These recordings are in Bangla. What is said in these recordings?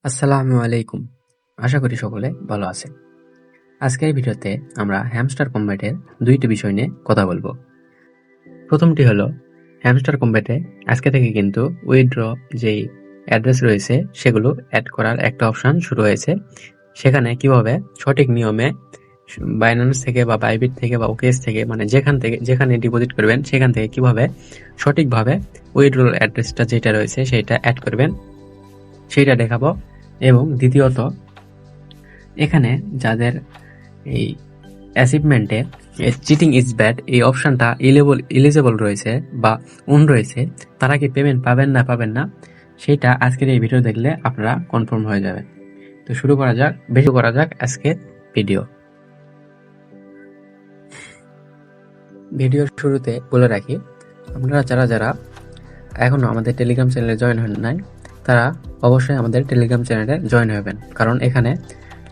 আসসালামু আলাইকুম। আশা করি সকলে ভালো আছেন। আজকের ভিডিওতে আমরা হ্যামস্টার কম্ব্যাটের দুইটি বিষয় নিয়ে কথা বলবো। প্রথমটি হলো হ্যামস্টার কম্ব্যাটে আজকে থেকে কিন্তু উইথড্র যেই অ্যাড্রেস রয়েছে সেগুলো অ্যাড করার একটা অপশন শুরু হয়েছে। সেখানে কিভাবে সঠিক নিয়মে বাইন্যান্স থেকে বা বাইবিট থেকে বা ওকেএস থেকে মানে যেখানে ডিপোজিট করবেন সেখান থেকে কিভাবে সঠিকভাবে উইথড্র অ্যাড্রেসটা যেটা রয়েছে সেটা অ্যাড করবেন সেইটা দেখাবো। এবং দ্বিতীয়ত এখানে যাদের এই অ্যাচিভমেন্টে চিটিং ইজ ব্যাড এই অপশনটা ইলিজেবল রয়েছে বা অন রয়েছে, তারা কি পেমেন্ট পাবেন না সেটা আজকের এই ভিডিও দেখলে আপনারা কনফার্ম হয়ে যাবেন। তো শুরু করা যাক আজকের ভিডিওর শুরুতে বলে রাখি, আপনারা যারা এখনো আমাদের টেলিগ্রাম চ্যানেলে জয়েন হন নাই তারা অবশ্যই আমাদের টেলিগ্রাম চ্যানেলে জয়েন হবেন, কারণ এখানে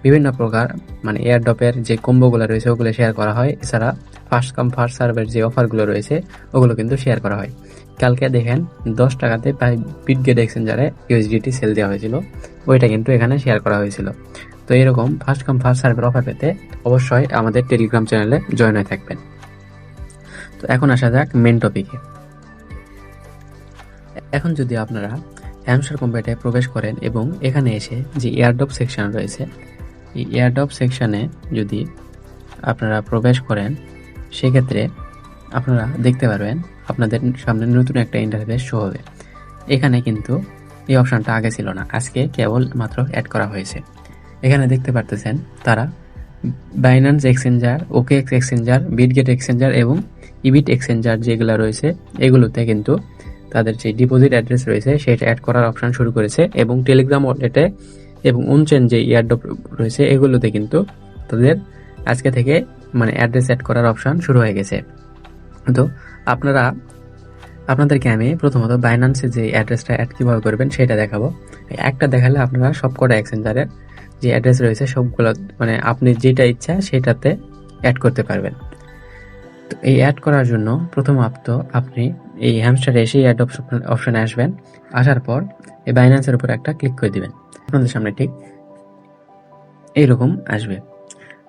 বিভিন্ন প্রকার মানে এয়ারড্রপের যে কম্বোগুলো রয়েছে ওগুলো শেয়ার করা হয়। এছাড়া ফার্স্ট কাম ফার্স্ট সার্ভের যে অফারগুলো রয়েছে ওগুলো কিন্তু শেয়ার করা হয়। কালকে দেখেন 10 টাকাতে বিটগেট এক্সচেঞ্জারে ইউএসডিটি সেল দেওয়া হয়েছিল, ওইটা কিন্তু এখানে শেয়ার করা হয়েছিল। তো এরকম ফার্স্ট কাম ফার্স্ট সার্ভের অফার পেতে অবশ্যই আমাদের টেলিগ্রাম চ্যানেলে জয়েন হয়ে থাকবেন। তো এখন আসা যাক মেন টপিকে। এখন যদি আপনারা হ্যামস্টার কম্ব্যাটে প্রবেশ করেন এবং এখানে এসে যে এয়ারড্রপ সেকশন রয়েছে, এই এয়ারড্রপ সেকশনে যদি আপনারা প্রবেশ করেন সেক্ষেত্রে আপনারা দেখতে পারবেন আপনাদের সামনে নতুন একটা ইন্টারফেস শো হবে। এখানে কিন্তু এই অপশনটা আগে ছিল না, আজকে কেবল মাত্র অ্যাড করা হয়েছে। এখানে দেখতে পারতেছেন তারা Binance exchanger, OKX exchanger, Bitget exchanger এবং ইবিট এক্সচেঞ্জার যেগুলো রয়েছে এগুলোতে কিন্তু তাদের যে ডিপোজিট অ্যাড্রেস রয়েছে সেটা অ্যাড করার অপশন শুরু করেছে। এবং টেলিগ্রাম ওয়ালেটে এবং অনচেন যে এয়ারড্রপ রয়েছে এগুলোতে কিন্তু তাদের আজকে থেকে মানে অ্যাড্রেস অ্যাড করার অপশন শুরু হয়ে গেছে। তো আপনাদেরকে আমি প্রথমত বাইন্যান্সে যে অ্যাড্রেসটা অ্যাড কীভাবে করবেন সেটা দেখাবো। একটা দেখালে আপনারা সবকটা এক্সচেঞ্জারের যে অ্যাড্রেস রয়েছে সবগুলো মানে আপনি যেটা ইচ্ছা সেটাতে অ্যাড করতে পারবেন। তো এই অ্যাড করার জন্য প্রথমত আপনি এই হ্যামস্টারে এসে অ্যাড অপশনে আসবেন। আসার পর এই বাইন্যান্সের উপর একটা ক্লিক করে দিবেন। আপনাদের সামনে ঠিক এইরকম আসবে।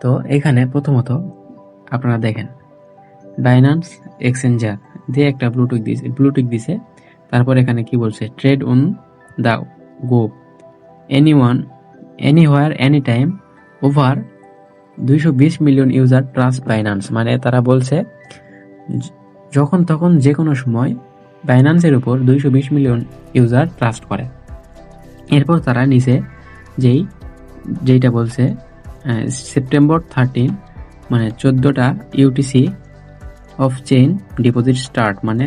তো এখানে প্রথমত আপনারা দেখেন বাইন্যান্স এক্সচেঞ্জার দিয়ে একটা ব্লুটিক দিছে। তারপর এখানে কি বলছে, trade on the go anyone anywhere any time over 220 million user trust Binance. মানে তারা বলছে যখন তখন যে কোনো সময় বাইন্যান্সের উপর 220 মিলিয়ন ইউজার ট্রাস্ট করে। এরপর তারা নিচে যেইটা বলছে সেপ্টেম্বর 13 মানে 14টা UTC of chain deposit start, মানে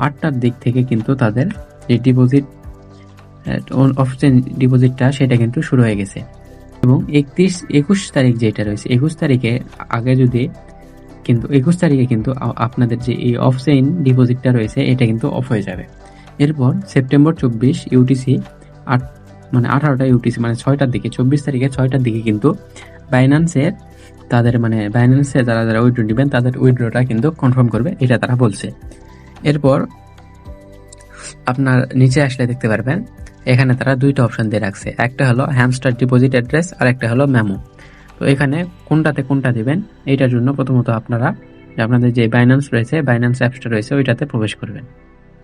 8টার দিক থেকে কিন্তু তাদের যে ডিপোজিট অফ চেইন ডিপোজিটটা সেটা কিন্তু শুরু হয়ে গেছে। এবং 21 তারিখ যেটা রয়েছে 21 তারিখে আগে যদি কিন্তু 21 তারিখে কিন্তু আপনাদের যে এই অফ চেইন ডিপোজিটটা রয়েছে এটা কিন্তু অফ হয়ে যাবে। এরপর সেপ্টেম্বর 24 ইউটিসি 18টা ইউটিসি মানে 6টার দিকে 24 তারিখে 6টার দিকে কিন্তু বাইন্যান্সে যারা উইথড্র নেবেন তাদের উইথড্রটা কিন্তু কনফার্ম করবে, এটা তারা বলছে। এরপর আপনার নিচে আসলে দেখতে পারবেন এখানে তারা দুইটা অপশন দিয়ে রাখছে, একটা হলো হ্যামস্টার ডিপোজিট অ্যাড্রেস আর একটা হলো মেমো। তো এখানে কোনটা দিবেন এইটার জন্য প্রথমত আপনাদের যে বাইন্যান্স রয়েছে, বাইন্যান্স অ্যাপসটা রয়েছে ওইটাতে প্রবেশ করবেন।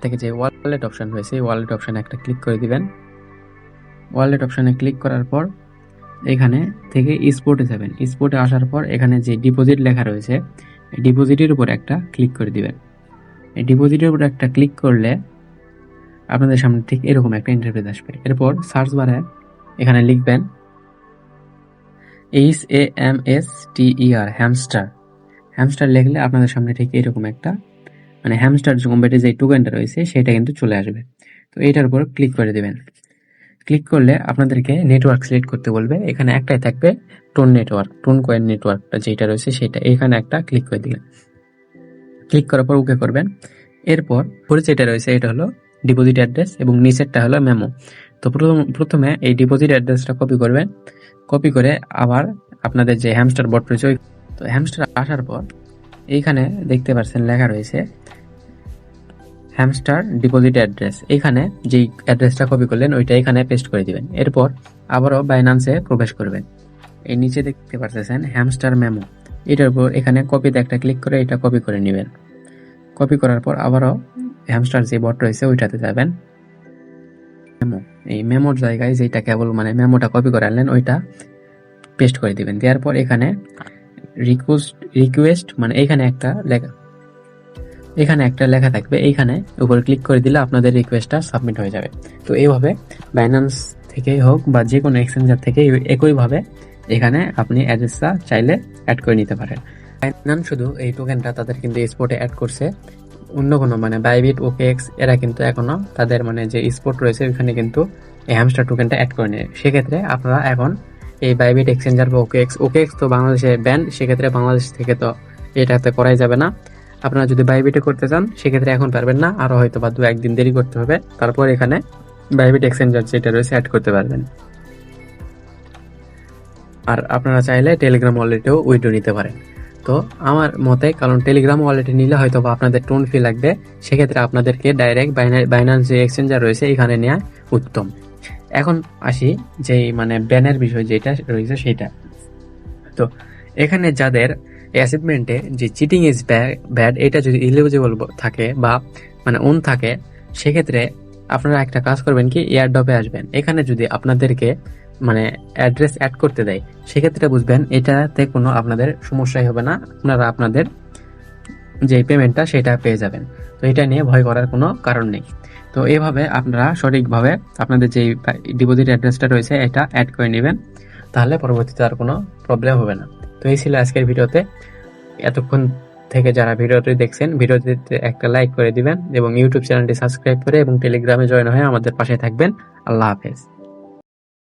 থেকে যে ওয়ালেট অপশন রয়েছে এই ওয়ালেট অপশনে একটা ক্লিক করে দিবেন। ওয়ালেট অপশনে ক্লিক করার পর এখানে থেকে স্পোর্টে যাবেন। স্পোর্টে আসার পর এখানে যে ডিপোজিট লেখা রয়েছে ডিপোজিটের উপর একটা ক্লিক করে দিবেন। এই ডিপোজিটের উপর একটা ক্লিক করলে আপনাদের সামনে ঠিক এরকম একটা ইন্টারফেস আসবে। এরপর সার্চ বারে এখানে লিখবেন HAMSTER হ্যামস্টার লিখলে আপনাদের সামনে ঠিক এরকম একটা মানে হ্যামস্টার কম্ব্যাটে যে টোকেনটা রয়েছে সেটা কিন্তু চলে আসবে। তো এইটার উপর ক্লিক করে দেবেন। ক্লিক করলে আপনাদেরকে নেটওয়ার্ক সিলেক্ট করতে বলবে, এখানে একটাই থাকবে টোন কয়েন নেটওয়ার্কটা যেটা রয়েছে সেটা, এখানে একটা ক্লিক করে দিবেন। ক্লিক করার পর ওকে করবেন। এরপর যেটা রয়েছে এটা হলো ডিপোজিট অ্যাড্রেস এবং নিচেরটা হলো মেমো। তো প্রথমে এই ডিপোজিট অ্যাড্রেসটা কপি করবেন। কপি করে আবার আপনাদের যে হ্যামস্টার বট রয়েছে তো হ্যামস্টার আসার পর এইখানে দেখতে পাচ্ছেন লেখা রয়েছে হ্যামস্টার ডিপোজিট অ্যাড্রেস, এখানে যেই অ্যাড্রেসটা কপি করলেন ওইটা এখানে পেস্ট করে দিবেন। এরপর আবারও বাইন্যান্সে প্রবেশ করবেন। এই নিচে দেখতে পাচ্ছেন হ্যামস্টার মেমো, এটার উপর এখানে কপিতে একটা ক্লিক করে এটা কপি করে নেবেন। কপি করার পর আবারও হ্যামস্টার যে বট রয়েছে ওইটাতে যাবেন। মেমো, এই মেমোর জায়গায় যেটা কেবল মানে মেমোটা কপি করে আনলেন ওইটা পেস্ট করে দিবেন। দেওয়ার পর এখানে রিকোয়েস্ট মানে এখানে একটা লেখা থাকবে, এইখানে উপর ক্লিক করে দিলে আপনাদের রিকোয়েস্টটা সাবমিট হয়ে যাবে। তো এইভাবে বাইন্যান্স থেকেই হোক বা যে কোনো এক্সচেঞ্জার থেকে একইভাবে এখানে আপনি অ্যাড্রেসটা চাইলে অ্যাড করে নিতে পারেন। বাইন্যান্স শুধু এই টোকেনটা তাদের কিন্তু স্পটে অ্যাড করছে, অন্য কোনো মানে বাইবিট, ওকেএক্স এরা কিন্তু এখনো তাদের মানে যে স্পট রয়েছে ওইখানে কিন্তু এই হ্যামস্টার টোকেনটা অ্যাড করে নেয়। সেক্ষেত্রে আপনারা এখন এই বাইবিট এক্সচেঞ্জার বা ওকেএক্স তো বাংলাদেশে ব্যান, সেক্ষেত্রে বাংলাদেশ থেকে তো এটাতে করাই যাবে না। আপনারা যদি বাইবিটে করতে চান সেক্ষেত্রে এখন পারবেন না, আরো হয়তো বা 2-1 দিন দেরি করতে হবে, তারপর এখানে বাইবিট এক্সচেঞ্জার যেটা রয়েছে অ্যাড করতে পারবেন। আর আপনারা চাইলে টেলিগ্রাম ওয়ালেটেও উইথড্র নিতে পারেন। তো আমার মতে, কারণ টেলিগ্রাম ওয়ালেটে নিলে হয়তো বা আপনাদের টোন ফি লাগবে, সেক্ষেত্রে আপনাদেরকে ডাইরেক্ট বাইন্যান্স যে এক্সচেঞ্জার রয়েছে এখানে নেওয়া উত্তম। এখন আসি যেই মানে ব্যানের বিষয় যেটা রয়েছে সেটা। তো এখানে যাদের অ্যাচিভমেন্টে যে চিটিং ইজ ব্যাড এটা যদি ইলিজিবল থাকে বা মানে অন থাকে, সেক্ষেত্রে আপনারা একটা কাজ করবেন কি, এয়ারড্রপে আসবেন। এখানে যদি আপনাদেরকে মানে অ্যাড্রেস অ্যাড করতে দেয় সেক্ষেত্রে বুঝবেন এটাতে কোনো আপনাদের সমস্যাই হবে না, আপনারা আপনাদের যে পেমেন্টটা সেটা পেয়ে যাবেন। তো এটা নিয়ে ভয় করার কোনো কারণ নেই। তো এইভাবে আপনারা সঠিকভাবে আপনাদের যে ডিপোজিট অ্যাড্রেসটা রয়েছে এটা অ্যাড করে নেবেন, তাহলে পরবর্তীতে আর কোনো প্রবলেম হবে না। তো এই ছিল আজকের ভিডিওতে। এতক্ষণ থেকে যারা ভিডিওটি দেখছেন, ভিডিওটিতে একটা লাইক করে দিবেন এবং ইউটিউব চ্যানেলটি সাবস্ক্রাইব করে এবং টেলিগ্রামে জয়েন হয়ে আমাদের পাশে থাকবেন। আল্লাহ হাফেজ।